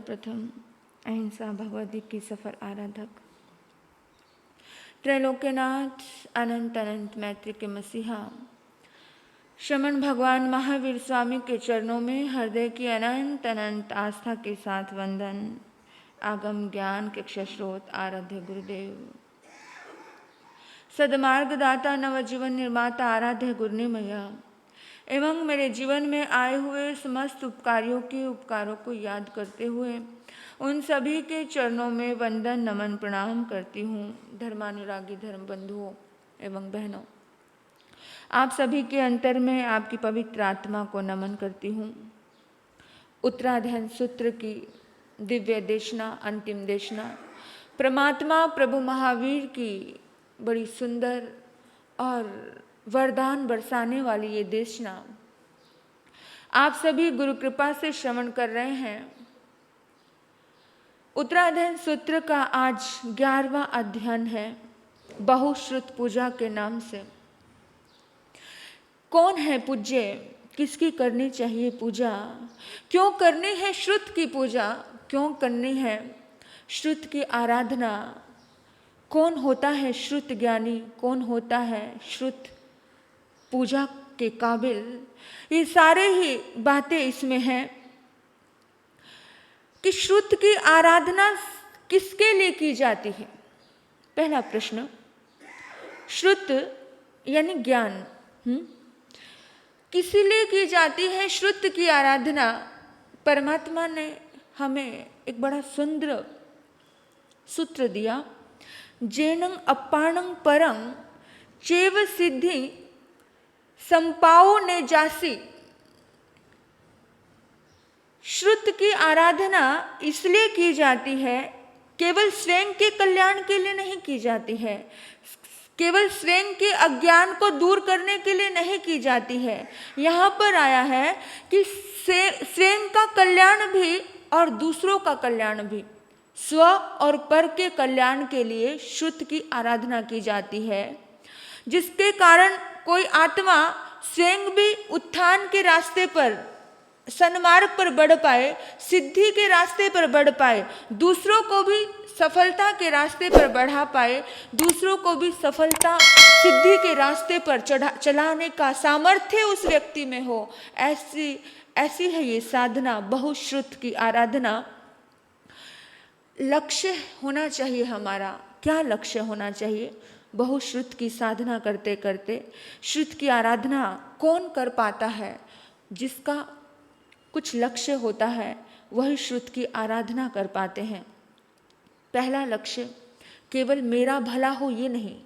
सर्वप्रथम अहिंसा भगवद्गीता की सफल आराधक, त्रैलोक्यनाथ, अनंत अनंत मैत्री के मसीहा श्रमण भगवान महावीर स्वामी के चरणों में हृदय की अनंत अनंत आस्था के साथ वंदन। आगम ज्ञान के स्रोत आराध्य गुरुदेव, सदमार्गदाता, नवजीवन निर्माता आराध्य गुरुनिमया एवं मेरे जीवन में आए हुए समस्त उपकारियों के उपकारों को याद करते हुए उन सभी के चरणों में वंदन नमन प्रणाम करती हूँ। धर्मानुरागी धर्म बंधुओं एवं बहनों, आप सभी के अंतर में आपकी पवित्र आत्मा को नमन करती हूँ। उत्तराधायन सूत्र की दिव्य देशना, अंतिम देशना, परमात्मा प्रभु महावीर की बड़ी सुंदर और वरदान बरसाने वाली ये देशना आप सभी गुरु कृपा से श्रवण कर रहे हैं। उत्तराधायन सूत्र का आज 11वां अध्ययन है, बहुश्रुत पूजा के नाम से। कौन है पूज्य, किसकी करनी चाहिए पूजा, क्यों करनी है श्रुत की पूजा, क्यों करनी है श्रुत की आराधना, कौन होता है श्रुत ज्ञानी, कौन होता है श्रुत पूजा के काबिल, ये सारे ही बातें इसमें हैं कि श्रुत की आराधना किसके लिए की जाती है। पहला प्रश्न, श्रुत यानी ज्ञान किस लिए की जाती है श्रुत की आराधना। परमात्मा ने हमें एक बड़ा सुंदर सूत्र दिया, जेनं अपाणं परं चैव सिद्धि संपाओ ने जासी। श्रुत की आराधना इसलिए की जाती है, केवल स्वयं के कल्याण के लिए नहीं की जाती है, केवल स्वयं के अज्ञान को दूर करने के लिए नहीं की जाती है। यहाँ पर आया है कि स्वयं का कल्याण भी और दूसरों का कल्याण भी, स्व और पर के कल्याण के लिए श्रुत की आराधना की जाती है, जिसके कारण कोई आत्मा स्वयं भी उत्थान के रास्ते पर, सन्मार्ग पर बढ़ पाए, सिद्धि के रास्ते पर बढ़ पाए, दूसरों को भी सफलता के रास्ते पर बढ़ा पाए, दूसरों को भी सफलता सिद्धि के रास्ते पर चलाने का सामर्थ्य उस व्यक्ति में हो। ऐसी है ये साधना, बहुश्रुत की आराधना। लक्ष्य होना चाहिए हमारा, क्या लक्ष्य होना चाहिए। बहुश्रुत की साधना करते करते श्रुत की आराधना कौन कर पाता है, जिसका कुछ लक्ष्य होता है वही श्रुत की आराधना कर पाते हैं। पहला लक्ष्य केवल मेरा भला हो ये नहीं,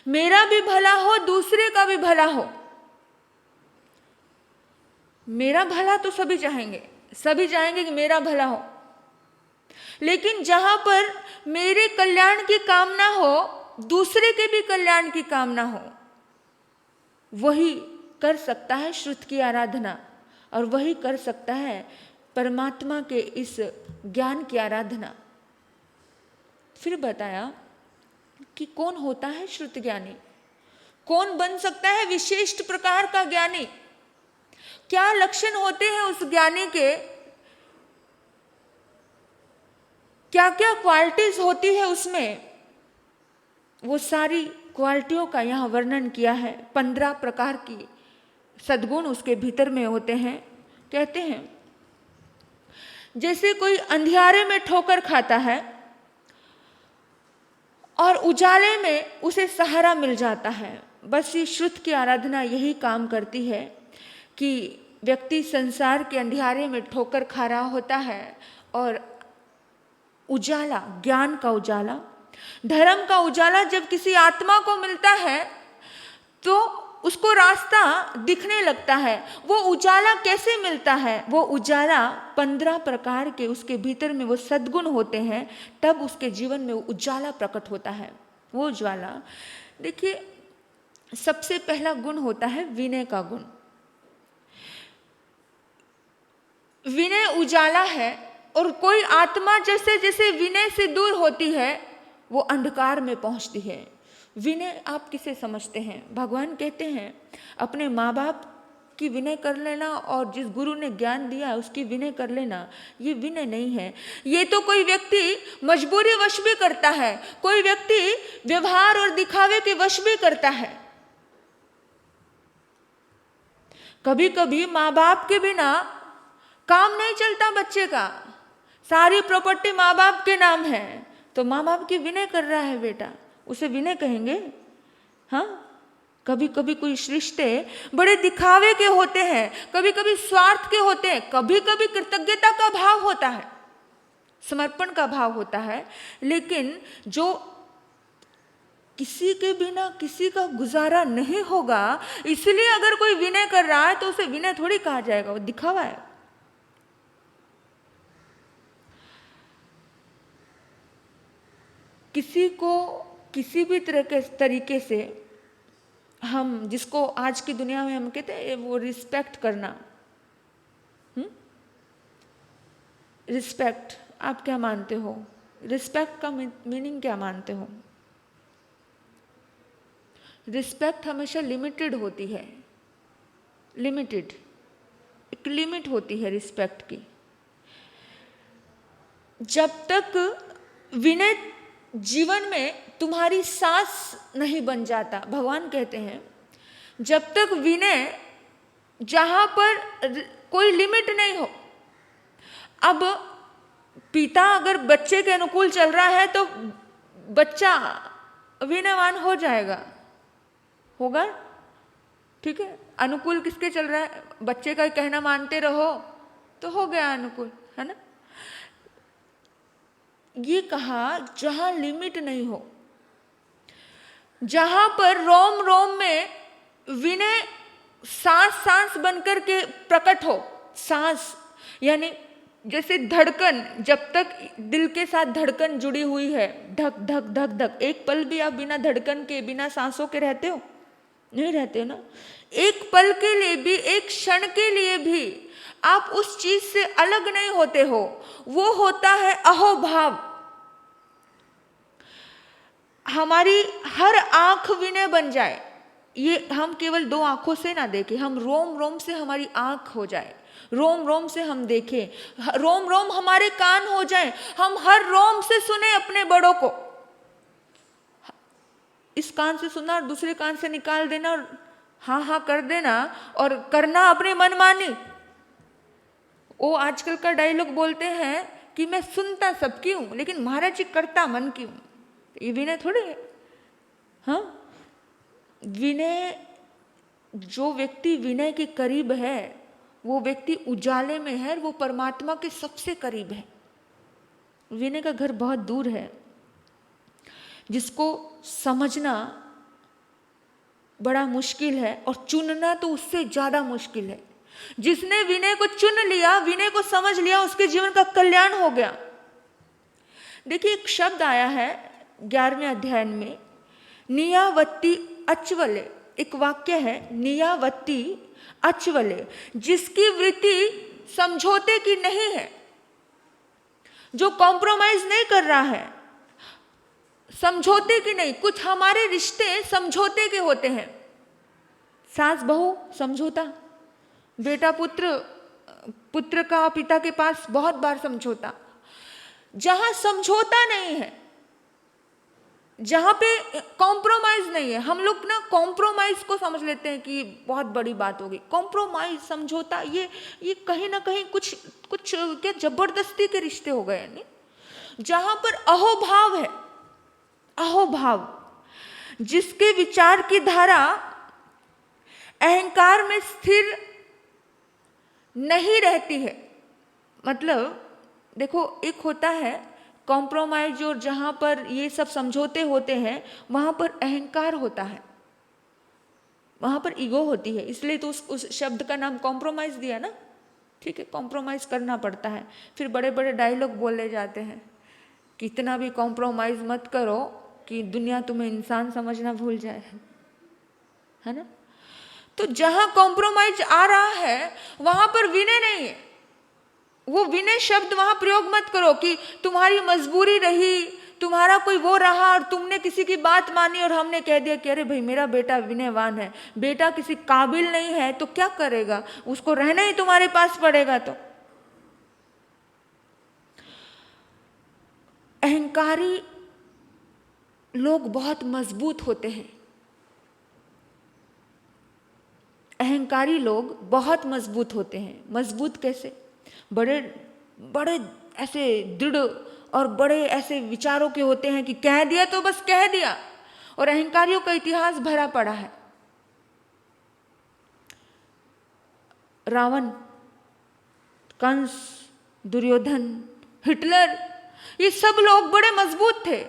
मेरा भी भला हो, दूसरे का भी भला हो। मेरा भला तो सभी चाहेंगे, सभी चाहेंगे कि मेरा भला हो, लेकिन जहां पर मेरे कल्याण की कामना हो, दूसरे के भी कल्याण की कामना हो, वही कर सकता है श्रुत की आराधना, और वही कर सकता है परमात्मा के इस ज्ञान की आराधना। फिर बताया कि कौन होता है श्रुत ज्ञानी, कौन बन सकता है विशिष्ट प्रकार का ज्ञानी, क्या लक्षण होते हैं उस ज्ञानी के, क्या क्या क्वालिटीज होती है उसमें, वो सारी क्वालिटियों का यहाँ वर्णन किया है। 15 प्रकार की सद्गुण उसके भीतर में होते हैं। कहते हैं जैसे कोई अंधियारे में ठोकर खाता है और उजाले में उसे सहारा मिल जाता है, बस ये श्रुत की आराधना यही काम करती है कि व्यक्ति संसार के अंधियारे में ठोकर खा रहा होता है और उजाला, ज्ञान का उजाला, धर्म का उजाला जब किसी आत्मा को मिलता है तो उसको रास्ता दिखने लगता है। वो उजाला कैसे मिलता है, वो उजाला 15 प्रकार के उसके भीतर में वो सद्गुण होते हैं, तब उसके जीवन में वो उजाला प्रकट होता है। वो उजाला देखिए, सबसे पहला गुण होता है विनय का गुण। विनय उजाला है, और कोई आत्मा जैसे जैसे विनय से दूर होती है वो अंधकार में पहुंचती है। विनय आप किसे समझते हैं? भगवान कहते हैं अपने माँ बाप की विनय कर लेना और जिस गुरु ने ज्ञान दिया है उसकी विनय कर लेना, ये विनय नहीं है। ये तो कोई व्यक्ति मजबूरी वश भी करता है, कोई व्यक्ति व्यवहार और दिखावे के वश भी करता है। कभी कभी माँ बाप के बिना काम नहीं चलता बच्चे का, सारी प्रॉपर्टी माँ बाप के नाम है, तो माँ बाप की विनय कर रहा है बेटा, उसे विनय कहेंगे? हाँ, कभी कभी कोई रिश्ते बड़े दिखावे के होते हैं, कभी कभी स्वार्थ के होते हैं, कभी कभी कृतज्ञता का भाव होता है, समर्पण का भाव होता है, लेकिन जो किसी के बिना किसी का गुजारा नहीं होगा, इसलिए अगर कोई विनय कर रहा है तो उसे विनय थोड़ी कहा जाएगा, वो दिखावा है। किसी को किसी भी तरह के तरीके से हम, जिसको आज की दुनिया में हम कहते हैं वो रिस्पेक्ट करना, रिस्पेक्ट, आप क्या मानते हो? रिस्पेक्ट का मीनिंग क्या मानते हो? रिस्पेक्ट हमेशा लिमिटेड होती है, लिमिटेड, एक लिमिट होती है रिस्पेक्ट की। जब तक विनय जीवन में तुम्हारी सांस नहीं बन जाता, भगवान कहते हैं जब तक विनय, जहां पर कोई लिमिट नहीं हो। अब पिता अगर बच्चे के अनुकूल चल रहा है तो बच्चा विनयवान हो जाएगा, होगा, ठीक है। अनुकूल किसके चल रहा है? बच्चे का कहना मानते रहो तो हो गया अनुकूल, है ना। ये कहा जहां लिमिट नहीं हो, जहां पर रोम रोम में विनय सांस सांस बनकर के प्रकट हो। सांस यानी जैसे धड़कन, जब तक दिल के साथ धड़कन जुड़ी हुई है, धक धक धक धक, एक पल भी आप बिना धड़कन के, बिना सांसों के रहते हो? नहीं रहते हो ना। एक पल के लिए भी, एक क्षण के लिए भी आप उस चीज से अलग नहीं होते हो, वो होता है अहोभाव। हमारी हर आंख विनय बन जाए, ये हम केवल दो आंखों से ना देखें, हम रोम रोम से हमारी आंख हो जाए, रोम रोम से हम देखें, रोम रोम हमारे कान हो जाए, हम हर रोम से सुने अपने बड़ों को। इस कान से सुना और दूसरे कान से निकाल देना और हाँ हाँ कर देना और करना अपनी मनमानी। वो आजकल का डायलॉग बोलते हैं कि मैं सुनता सबकी हूं लेकिन महाराज जी करता मन की हूं। ये विनय थोड़े है। हाँ, विनय, जो व्यक्ति विनय के करीब है वो व्यक्ति उजाले में है, वो परमात्मा के सबसे करीब है। विनय का घर बहुत दूर है, जिसको समझना बड़ा मुश्किल है और चुनना तो उससे ज्यादा मुश्किल है। जिसने विनय को चुन लिया, विनय को समझ लिया, उसके जीवन का कल्याण हो गया। देखिए, एक शब्द आया है 11वें अध्याय में, नियावत्ति अचवले। एक वाक्य है, नियावत्ति अचवले, जिसकी वृत्ति समझौते की नहीं है, जो कॉम्प्रोमाइज नहीं कर रहा है, समझौते की नहीं। कुछ हमारे रिश्ते समझौते के होते हैं, सास बहू समझौता, बेटा पुत्र, पुत्र का पिता के पास बहुत बार समझौता। जहां समझौता नहीं है, जहां पे कॉम्प्रोमाइज नहीं है, हम लोग ना कॉम्प्रोमाइज को समझ लेते हैं कि बहुत बड़ी बात होगी। कॉम्प्रोमाइज, समझौता, ये कहीं ना कहीं कुछ क्या जबरदस्ती के रिश्ते हो गए। नहीं, जहां पर अहोभाव है, अहोभाव, जिसके विचार की धारा अहंकार में स्थिर नहीं रहती है। मतलब देखो, एक होता है कॉम्प्रोमाइज, और जहां पर ये सब समझौते होते हैं वहां पर अहंकार होता है, वहां पर ईगो होती है, इसलिए तो उस शब्द का नाम कॉम्प्रोमाइज दिया ना। ठीक है, कॉम्प्रोमाइज करना पड़ता है। फिर बड़े बड़े डायलॉग बोले जाते हैं, कितना भी कॉम्प्रोमाइज मत करो कि दुनिया तुम्हें इंसान समझना भूल जाए, है ना। तो जहां कॉम्प्रोमाइज आ रहा है वहां पर विनय नहीं है। वो विनय शब्द वहां प्रयोग मत करो कि तुम्हारी मजबूरी रही, तुम्हारा कोई वो रहा और तुमने किसी की बात मानी और हमने कह दिया कि अरे भाई मेरा बेटा विनयवान है, बेटा किसी काबिल नहीं है, तो क्या करेगा, उसको रहना ही तुम्हारे पास पड़ेगा। तो अहंकारी लोग बहुत मजबूत होते हैं। अहंकारी लोग बहुत मजबूत होते हैं। मजबूत कैसे? बड़े बड़े ऐसे दृढ़ और बड़े ऐसे विचारों के होते हैं कि कह दिया तो बस कह दिया। और अहंकारियों का इतिहास भरा पड़ा है। रावण, कंस, दुर्योधन, हिटलर, ये सब लोग बड़े मजबूत थे,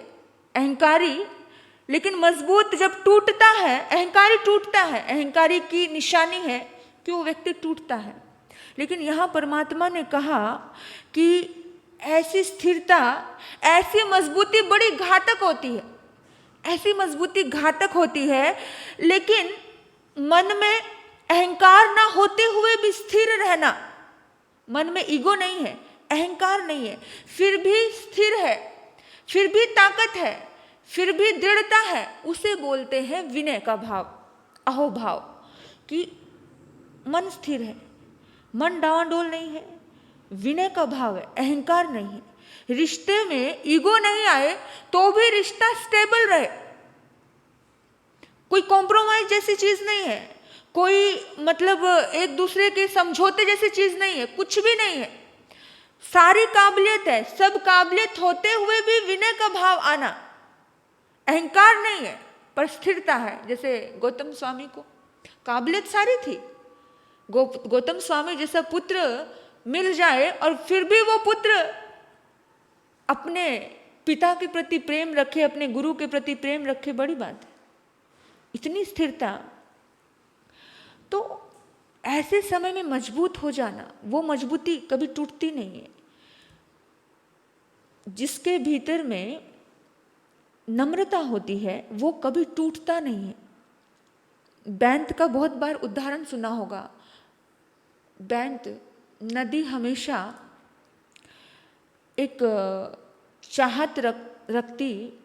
अहंकारी। लेकिन मजबूत जब टूटता है, अहंकारी टूटता है, अहंकारी की निशानी है कि वो व्यक्ति टूटता है। लेकिन यहाँ परमात्मा ने कहा कि ऐसी स्थिरता, ऐसी मजबूती बड़ी घातक होती है, ऐसी मजबूती घातक होती है। लेकिन मन में अहंकार ना होते हुए भी स्थिर रहना, मन में ईगो नहीं है, अहंकार नहीं है, फिर भी स्थिर है, फिर भी ताकत है, फिर भी दृढ़ता है, उसे बोलते हैं विनय का भाव, अहोभाव। कि मन स्थिर है, मन डावाडोल नहीं है, विनय का भाव है, अहंकार नहीं है। रिश्ते में ईगो नहीं आए तो भी रिश्ता स्टेबल रहे, कोई कॉम्प्रोमाइज जैसी चीज नहीं है, कोई मतलब एक दूसरे के समझौते जैसी चीज नहीं है, कुछ भी नहीं है। सारी काबिलियत है, सब काबिलियत होते हुए भी विनय का भाव आना, अहंकार नहीं है पर स्थिरता है। जैसे गौतम स्वामी को काबिलियत सारी थी, गौतम स्वामी जैसा पुत्र मिल जाए और फिर भी वो पुत्र अपने पिता के प्रति प्रेम रखे, अपने गुरु के प्रति प्रेम रखे, बड़ी बात है, इतनी स्थिरता। तो ऐसे समय में मजबूत हो जाना, वो मजबूती कभी टूटती नहीं है। जिसके भीतर में नम्रता होती है वो कभी टूटता नहीं है। बैंत का बहुत बार उदाहरण सुना होगा। बैंत नदी हमेशा एक चाहत रखती,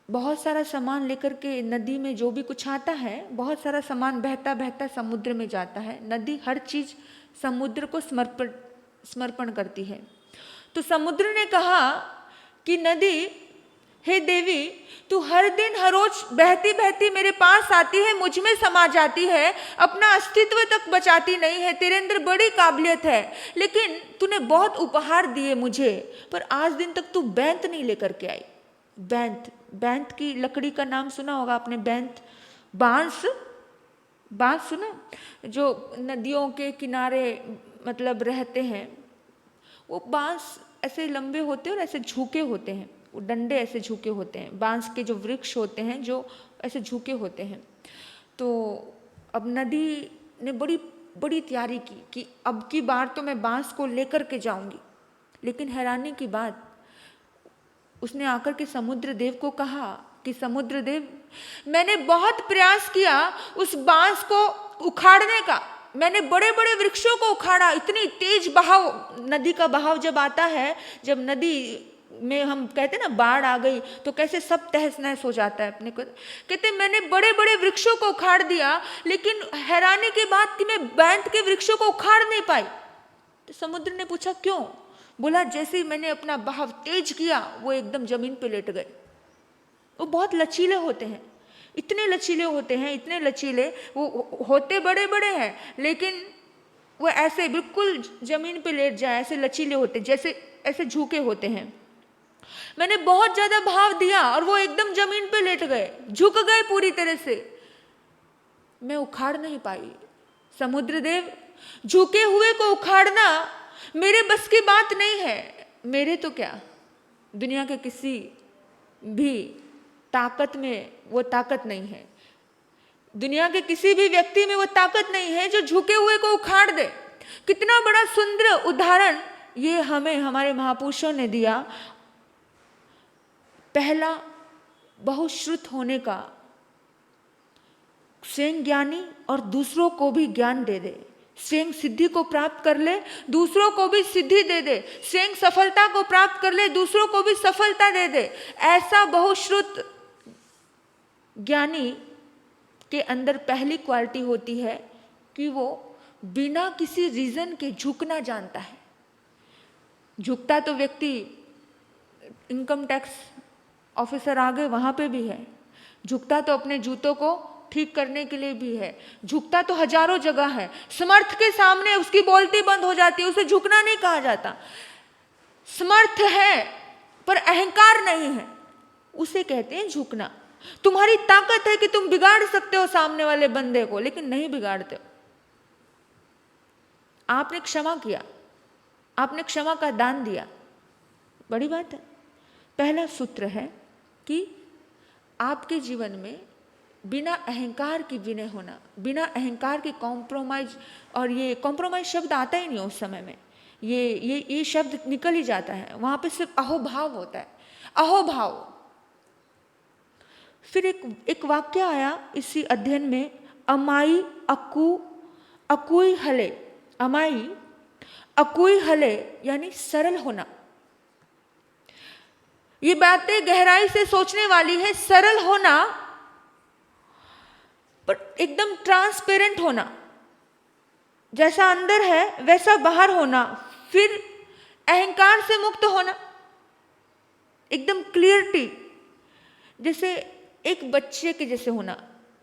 बहुत सारा सामान लेकर के नदी में जो भी कुछ आता है, बहुत सारा सामान बहता बहता समुद्र में जाता है। नदी हर चीज समुद्र को समर्पण करती है। तो समुद्र ने कहा कि नदी, हे देवी, तू हर दिन हर रोज बहती बहती मेरे पास आती है, मुझ में समा जाती है, अपना अस्तित्व तक बचाती नहीं है, तेरे अंदर बड़ी काबिलियत है, लेकिन तूने बहुत उपहार दिए मुझे, पर आज दिन तक तू बैंत नहीं लेकर के आई। बैंत, बैंत की लकड़ी का नाम सुना होगा आपने, बैंत, बांस, बांस सुना, जो नदियों के किनारे मतलब रहते हैं। वो बांस ऐसे लंबे होते हैं और ऐसे झुके होते हैं, वो डंडे ऐसे झुके होते हैं, बांस के जो वृक्ष होते हैं जो ऐसे झुके होते हैं। तो अब नदी ने बड़ी बड़ी तैयारी की कि अब की बार तो मैं बांस को लेकर के जाऊंगी। लेकिन हैरानी की बात, उसने आकर के समुद्र देव को कहा कि समुद्र देव, मैंने बहुत प्रयास किया उस बांस को उखाड़ने का, मैंने बड़े बड़े वृक्षों को उखाड़ा, इतनी तेज बहाव, नदी का बहाव जब आता है, जब नदी में हम कहते ना बाढ़ आ गई तो कैसे सब तहस नहस हो जाता है अपने को, कहते मैंने बड़े बड़े वृक्षों को उखाड़ दिया, लेकिन हैरानी की बात कि मैं बैंत के वृक्षों को उखाड़ नहीं पाई। तो समुद्र ने पूछा क्यों? बोला जैसे ही मैंने अपना बहाव तेज किया वो एकदम जमीन पे लेट गए। वो बहुत लचीले होते हैं, इतने लचीले होते हैं, इतने लचीले, वो होते बड़े बड़े हैं लेकिन वो ऐसे बिल्कुल जमीन पे लेट जाए, ऐसे लचीले होते, जैसे ऐसे झुके होते हैं। मैंने बहुत ज्यादा भाव दिया और वो एकदम जमीन पे लेट गए, झुक गए पूरी तरह से, मैं उखाड़ नहीं पाई। समुद्र देव, झुके हुए को उखाड़ना मेरे बस की बात नहीं है। मेरे तो क्या, दुनिया के किसी भी ताकत में वो ताकत नहीं है, दुनिया के किसी भी व्यक्ति में वो ताकत नहीं है जो झुके हुए को उखाड़ दे। कितना बड़ा सुंदर उदाहरण ये हमें हमारे महापुरुषों ने दिया। पहला, बहुश्रुत होने का, स्वयं ज्ञानी और दूसरों को भी ज्ञान दे दे, स्वयं सिद्धि को प्राप्त कर ले, दूसरों को भी सिद्धि दे दे, स्वयं सफलता को प्राप्त कर ले, दूसरों को भी सफलता दे दे। ऐसा बहुश्रुत ज्ञानी के अंदर पहली क्वालिटी होती है कि वो बिना किसी रीजन के झुकना जानता है। झुकता तो व्यक्ति इनकम टैक्स ऑफिसर आ गए वहां पे भी है, झुकता तो अपने जूतों को ठीक करने के लिए भी है, झुकता तो हजारों जगह है। समर्थ के सामने उसकी बोलती बंद हो जाती है, उसे झुकना नहीं कहा जाता। समर्थ है पर अहंकार नहीं है, उसे कहते हैं झुकना। तुम्हारी ताकत है कि तुम बिगाड़ सकते हो सामने वाले बंदे को, लेकिन नहीं बिगाड़ते हो। आपने क्षमा किया, आपने क्षमा का दान दिया, बड़ी बात है। पहला सूत्र है कि आपके जीवन में बिना अहंकार की विनय होना, बिना अहंकार की कॉम्प्रोमाइज, और ये कॉम्प्रोमाइज शब्द आता ही नहीं उस समय में, ये शब्द निकल ही जाता है, वहां पे सिर्फ अहोभाव होता है, अहोभाव। फिर एक वाक्य आया इसी अध्ययन में, अमाई अकुई हले, अमाई अकुई हले यानी सरल होना। ये बातें गहराई से सोचने वाली है। सरल होना पर एकदम ट्रांसपेरेंट होना, जैसा अंदर है वैसा बाहर होना। फिर अहंकार से मुक्त होना, एकदम क्लियरिटी, जैसे एक बच्चे के जैसे होना,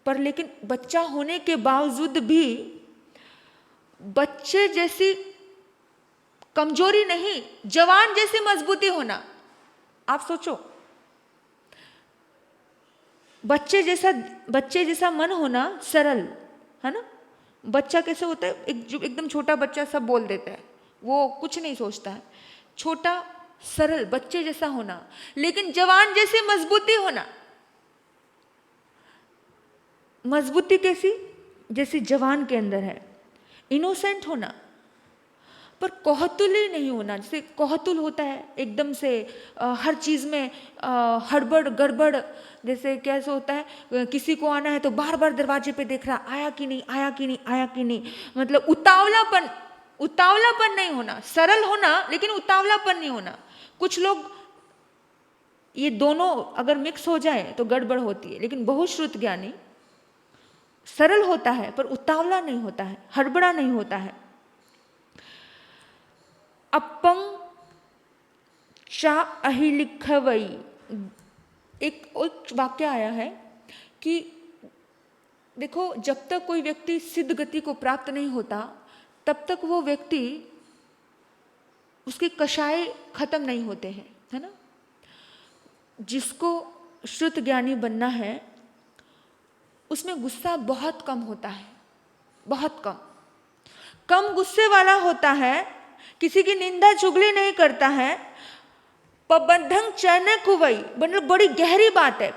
पर लेकिन बच्चा होने के बावजूद भी बच्चे जैसी कमजोरी नहीं, जवान जैसी मजबूती होना। आप सोचो, बच्चे जैसा मन होना, सरल है ना। बच्चा कैसे होता है, एकदम छोटा बच्चा सब बोल देता है, वो कुछ नहीं सोचता है, छोटा सरल बच्चे जैसा होना, लेकिन जवान जैसी मजबूती होना। मजबूती कैसी, जैसी जवान के अंदर है। इनोसेंट होना, पर कौतूहली नहीं होना। जैसे कौतूहल होता है एकदम से हर चीज में हड़बड़ गड़बड़, जैसे कैसे होता है, किसी को आना है तो बार बार दरवाजे पे देख रहा, आया कि नहीं आया कि नहीं आया कि नहीं, मतलब उतावलापन नहीं होना। सरल होना लेकिन उतावलापन नहीं होना। कुछ लोग ये दोनों अगर मिक्स हो जाए तो गड़बड़ होती है, लेकिन बहुश्रुत ज्ञानी सरल होता है पर उतावला नहीं होता है, हड़बड़ा नहीं होता है। अपंग चा अहिलिखवई, एक वाक्य आया है कि देखो, जब तक कोई व्यक्ति सिद्ध गति को प्राप्त नहीं होता तब तक वो व्यक्ति, उसके कषाय खत्म नहीं होते हैं, है ना। जिसको श्रुत ज्ञानी बनना है उसमें गुस्सा बहुत कम होता है, बहुत कम गुस्से वाला होता है, किसी की निंदा चुगली नहीं करता है। पबंधं चैन कुवई, मतलब बड़ी गहरी बात है।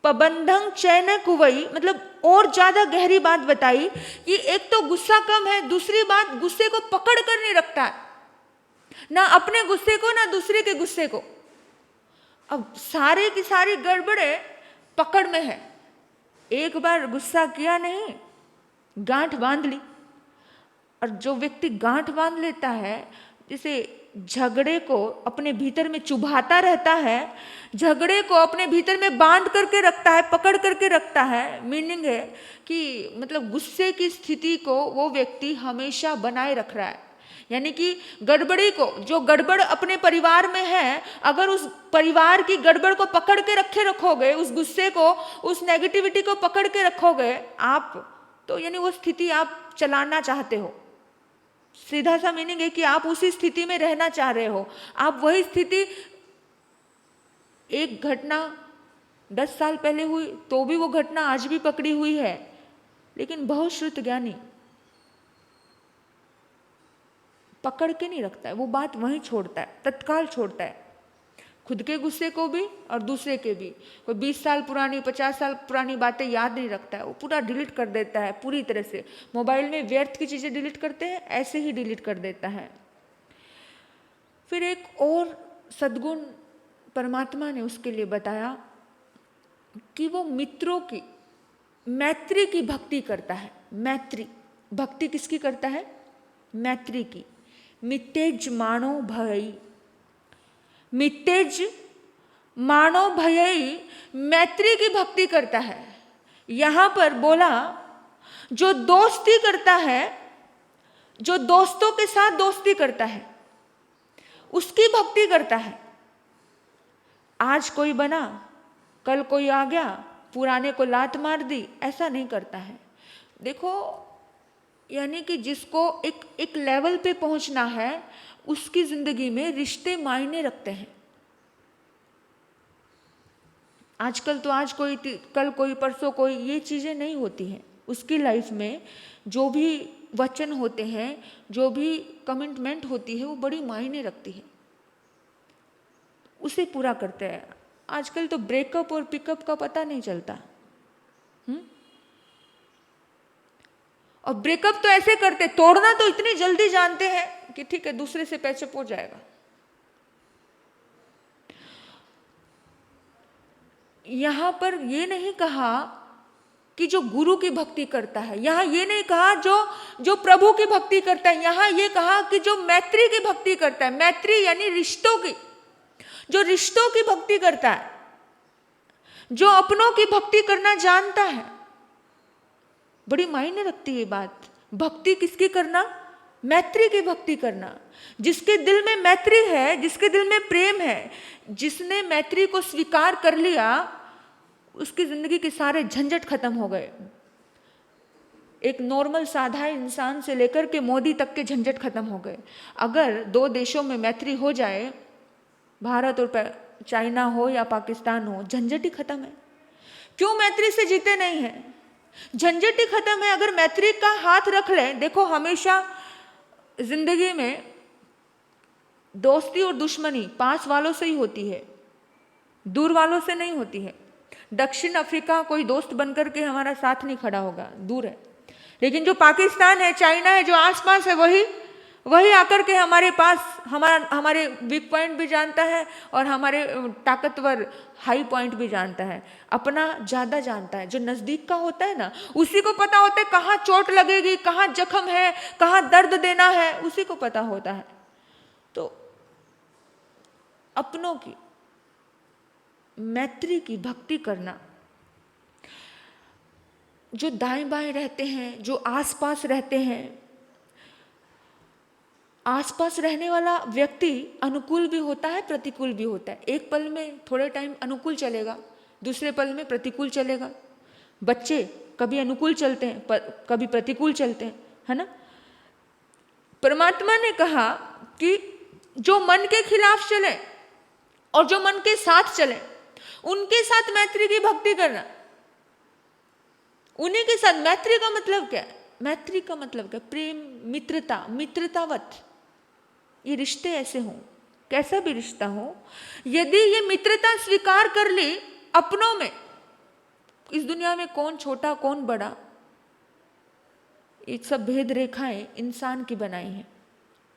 पबंधं चैन कुवई मतलब और ज्यादा गहरी बात बताई कि एक तो गुस्सा कम है, दूसरी बात गुस्से को पकड़ कर नहीं रखता है, ना अपने गुस्से को ना दूसरे के गुस्से को। अब सारे की सारी गड़बड़े पकड़ में है। एक बार गुस्सा किया नहीं, गांठ बांध ली। और जो व्यक्ति गांठ बांध लेता है, जैसे झगड़े को अपने भीतर में चुभाता रहता है, झगड़े को अपने भीतर में बांध करके रखता है, पकड़ करके रखता है, मीनिंग है कि मतलब गुस्से की स्थिति को वो व्यक्ति हमेशा बनाए रख रहा है। यानी कि गड़बड़ी को, जो गड़बड़ अपने परिवार में है, अगर उस परिवार की गड़बड़ को पकड़ के रखोगे, उस गुस्से को, उस नेगेटिविटी को पकड़ के रखोगे आप, तो यानी वो स्थिति आप चलाना चाहते हो। सीधा सा मीनिंग है कि आप उसी स्थिति में रहना चाह रहे हो। आप वही स्थिति, एक घटना 10 साल पहले हुई तो भी वो घटना आज भी पकड़ी हुई है, लेकिन बहुश्रुत ज्ञानी पकड़ के नहीं रखता है, वो बात वहीं छोड़ता है, तत्काल छोड़ता है। खुद के गुस्से को भी और दूसरे के भी। कोई 20 साल पुरानी, 50 साल पुरानी बातें याद नहीं रखता है, वो पूरा डिलीट कर देता है पूरी तरह से। मोबाइल में व्यर्थ की चीज़ें डिलीट करते हैं, ऐसे ही डिलीट कर देता है। फिर एक और सद्गुण परमात्मा ने उसके लिए बताया कि वो मित्रों की, मैत्री की भक्ति करता है। मैत्री, भक्ति किसकी करता है? मैत्री की। मित्तेज मानो भयई, मित्तेज मानो भयई, मैत्री की भक्ति करता है। यहां पर बोला जो दोस्ती करता है, जो दोस्तों के साथ दोस्ती करता है, उसकी भक्ति करता है। आज कोई बना, कल कोई आ गया, पुराने को लात मार दी, ऐसा नहीं करता है। देखो, यानी कि जिसको एक लेवल पे पहुंचना है, उसकी जिंदगी में रिश्ते मायने रखते हैं। आजकल तो आज कोई, कल कोई, परसों कोई, ये चीज़ें नहीं होती हैं। उसकी लाइफ में जो भी वचन होते हैं, जो भी कमिटमेंट होती है, वो बड़ी मायने रखती है, उसे पूरा करते हैं। आजकल तो ब्रेकअप और पिकअप का पता नहीं चलता। और ब्रेकअप तो ऐसे करते, तोड़ना तो इतनी जल्दी जानते हैं कि ठीक है, दूसरे से पैचअप हो जाएगा। यहां पर ये नहीं कहा कि जो गुरु की भक्ति करता है, यहां ये नहीं कहा जो प्रभु की भक्ति करता है, यहां ये कहा कि जो मैत्री की भक्ति करता है। मैत्री यानी रिश्तों की, जो रिश्तों की भक्ति करता है, जो अपनों की भक्ति करना जानता है। बड़ी मायने रखती है बात। भक्ति किसकी करना? मैत्री की भक्ति करना। जिसके दिल में मैत्री है, जिसके दिल में प्रेम है, जिसने मैत्री को स्वीकार कर लिया, उसकी जिंदगी के सारे झंझट खत्म हो गए। एक नॉर्मल साधारण इंसान से लेकर के मोदी तक के झंझट खत्म हो गए। अगर दो देशों में मैत्री हो जाए, भारत और चाइना हो या पाकिस्तान हो, झंझट ही खत्म है। क्यों मैत्री से जीते नहीं हैं? झंझट ही खत्म है अगर मैत्री का हाथ रख लें। देखो, हमेशा जिंदगी में दोस्ती और दुश्मनी पास वालों से ही होती है, दूर वालों से नहीं होती है। दक्षिण अफ्रीका कोई दोस्त बनकर के हमारा साथ नहीं खड़ा होगा, दूर है। लेकिन जो पाकिस्तान है, चाइना है, जो आसपास है, वही आकर के हमारे पास हमारे वीक पॉइंट भी जानता है और हमारे ताकतवर हाई पॉइंट भी जानता है। अपना ज़्यादा जानता है। जो नज़दीक का होता है ना, उसी को पता होता है कहाँ चोट लगेगी, कहाँ जख्म है, कहाँ दर्द देना है, उसी को पता होता है। तो अपनों की मैत्री की भक्ति करना, जो दाएं बाएं रहते हैं, जो आसपास रहते हैं, आसपास रहने वाला व्यक्ति अनुकूल भी होता है, प्रतिकूल भी होता है। एक पल में थोड़े टाइम अनुकूल चलेगा, दूसरे पल में प्रतिकूल चलेगा। बच्चे कभी अनुकूल चलते हैं, कभी प्रतिकूल चलते हैं, है ना। परमात्मा ने कहा कि जो मन के खिलाफ चले और जो मन के साथ चले, उनके साथ मैत्री की भक्ति करना। उन्हीं के साथ। मैत्री का मतलब क्या है? मैत्री का मतलब क्या? प्रेम, मित्रता, मित्रतावत। ये रिश्ते ऐसे हों, कैसा भी रिश्ता हो, यदि ये मित्रता स्वीकार कर ली अपनों में, इस दुनिया में कौन छोटा कौन बड़ा, ये सब भेद रेखाएं इंसान की बनाई हैं।